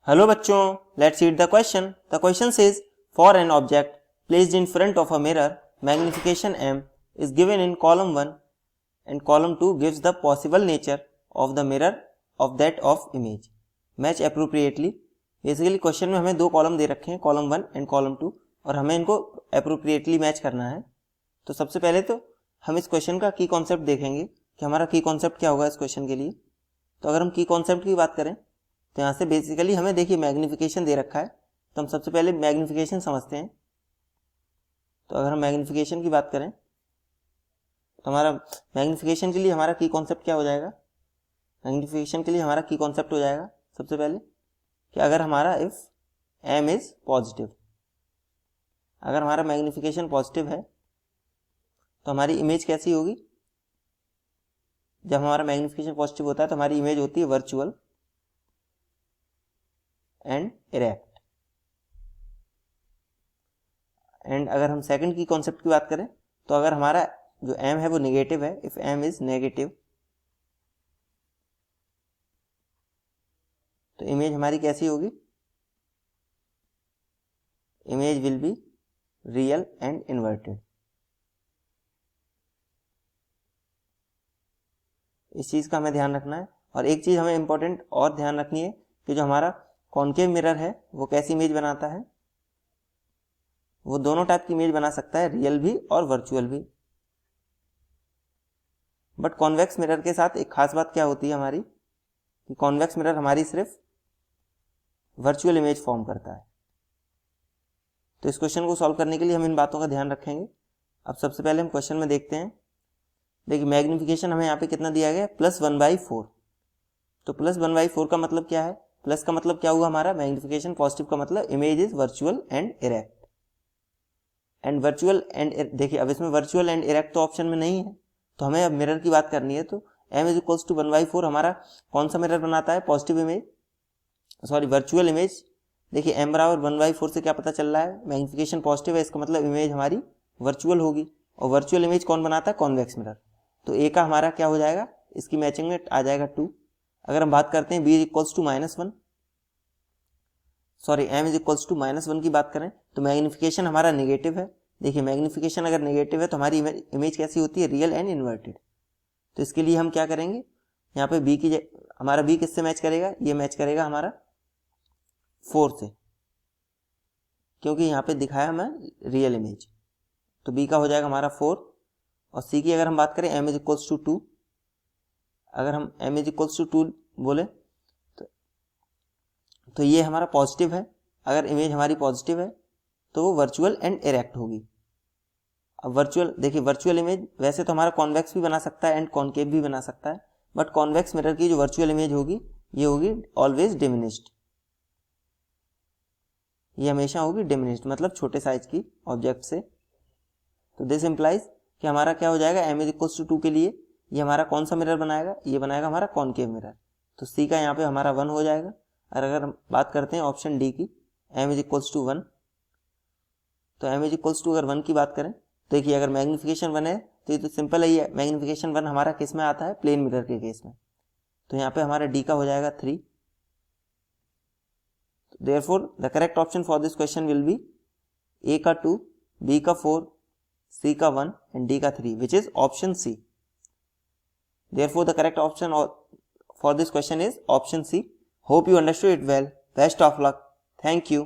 Hello बच्चों, let's read the question. The question says for an object placed in front of a mirror, magnification m is given in column 1 and column 2 gives the possible nature of the mirror of that of image. Match appropriately. Basically question में हमें दो column दे रखे हैं, column 1 and column 2, और हमें इनको appropriately match करना है. तो सबसे पहले तो हम इस क्वेश्चन का की कॉन्सेप्ट देखेंगे कि हमारा की कॉन्सेप्ट क्या होगा इस क्वेश्चन के लिए. तो अगर हम की कॉन्सेप्ट की बात करें तो यहाँ से बेसिकली हमें देखिए मैग्निफिकेशन दे रखा है, तो हम सबसे पहले मैग्निफिकेशन समझते हैं. तो अगर हम मैग्निफिकेशन की बात करें तो हमारा मैग्निफिकेशन के लिए हमारा की कॉन्सेप्ट क्या हो जाएगा. मैग्निफिकेशन के लिए हमारा की कॉन्सेप्ट हो जाएगा सबसे पहले कि अगर हमारा इफ m इज पॉजिटिव, अगर हमारा मैग्निफिकेशन पॉजिटिव है तो हमारी इमेज कैसी होगी. जब हमारा मैग्निफिकेशन पॉजिटिव होता है तो हमारी इमेज होती है वर्चुअल एंड इरेक्ट. एंड अगर हम सेकंड की कॉन्सेप्ट की बात करें तो अगर हमारा जो m है वो नेगेटिव है, इफ m इज नेगेटिव, तो इमेज हमारी कैसी होगी. Image will be real and inverted. इस चीज का हमें ध्यान रखना है. और एक चीज हमें इंपॉर्टेंट और ध्यान रखनी है कि जो हमारा कॉन्केव मिरर है वो कैसी इमेज बनाता है. वो दोनों टाइप की इमेज बना सकता है, रियल भी और वर्चुअल भी. बट कॉन्वेक्स मिरर के साथ एक खास बात क्या होती है हमारी कि कॉन्वेक्स मिरर हमारी सिर्फ वर्चुअल इमेज फॉर्म करता है. तो इस क्वेश्चन को सॉल्व करने के लिए हम इन बातों का ध्यान रखेंगे. अब सबसे पहले हम क्वेश्चन में देखते हैं. देखिए मैग्निफिकेशन हमें यहाँ पे कितना दिया गया है, +1/4. तो +1/4 का मतलब क्या है. प्लस का मतलब क्या हुआ हमारा मैग्निफिकेशन पॉजिटिव का मतलब image is virtual and erect. And virtual and देखिए अब इसमें वर्चुअल एंड इरेक्ट तो ऑप्शन में नहीं है, तो हमें अब मिरर की बात करनी है. तो m इज इक्वल्स टू 1/4 हमारा कौन सा मिरर बनाता है, positive image, sorry virtual image. देखिए m बराबर 1/4 से क्या पता चल रहा है, मैग्निफिकेशन पॉजिटिव है, इसका मतलब इमेज हमारी वर्चुअल होगी. और वर्चुअल इमेज कौन बनाता है, कॉन्वेक्स मिरर. तो a का हमारा क्या हो जाएगा, इसकी मैचिंग में आ जाएगा 2. अगर हम बात करते हैं b is equals to -1, sorry m is equals to -1 की बात करें तो मैग्निफिकेशन हमारा नेगेटिव है. देखिए मैग्निफिकेशन अगर नेगेटिव है तो हमारी इमेज कैसी होती है, रियल एंड इन्वर्टेड. तो इसके लिए हम क्या करेंगे, यहाँ पे b की हमारा b किससे मैच करेगा, ये मैच करेगा हमारा 4 से, क्योंकि यहाँ पे दिखाया हमें रियल इमेज. तो b का हो जाएगा हमारा 4. और c की अगर हम बात करें m इज इक्वल्स टू 2, अगर हम m इज इक्वल्स टू 2 बोले तो ये हमारा पॉजिटिव है. अगर इमेज हमारी पॉजिटिव है तो वो वर्चुअल एंड इरेक्ट होगी. अब वर्चुअल देखिए, वर्चुअल इमेज वैसे तो हमारा कॉन्वेक्स भी बना सकता है एंड कॉन्केव भी बना सकता है, बट कॉन्वेक्स मिरर की जो वर्चुअल इमेज होगी ये होगी ऑलवेज डिमिनिश्ड. ये हमेशा होगी डिमिनिश्ड, मतलब छोटे साइज की ऑब्जेक्ट से. तो दिस इंप्लाइज कि हमारा क्या हो जाएगा, m इज इक्वल्स टू 2 के लिए ये हमारा कौन सा मिरर बनाएगा, ये बनाएगा हमारा कॉन्केव मिरर. तो c का यहाँ पे हमारा 1 हो जाएगा. और अगर हम बात करते हैं ऑप्शन डी की, m इज इक्वल्स टू 1, तो m इज इक्वल्स टू अगर 1 की बात करें तो देखिए अगर मैग्निफिकेशन 1 है तो ये तो सिंपल है, मैग्निफिकेशन 1 हमारा किस में आता है, प्लेन मिरर के केस में. तो यहाँ पे हमारा d का हो जाएगा 3. Therefore the correct option for this question will be a का 2, b का 4, c का 1 एंड d का 3, which is option C. Therefore the correct option for this question is option C. Hope you understood it well. Best of luck. Thank you.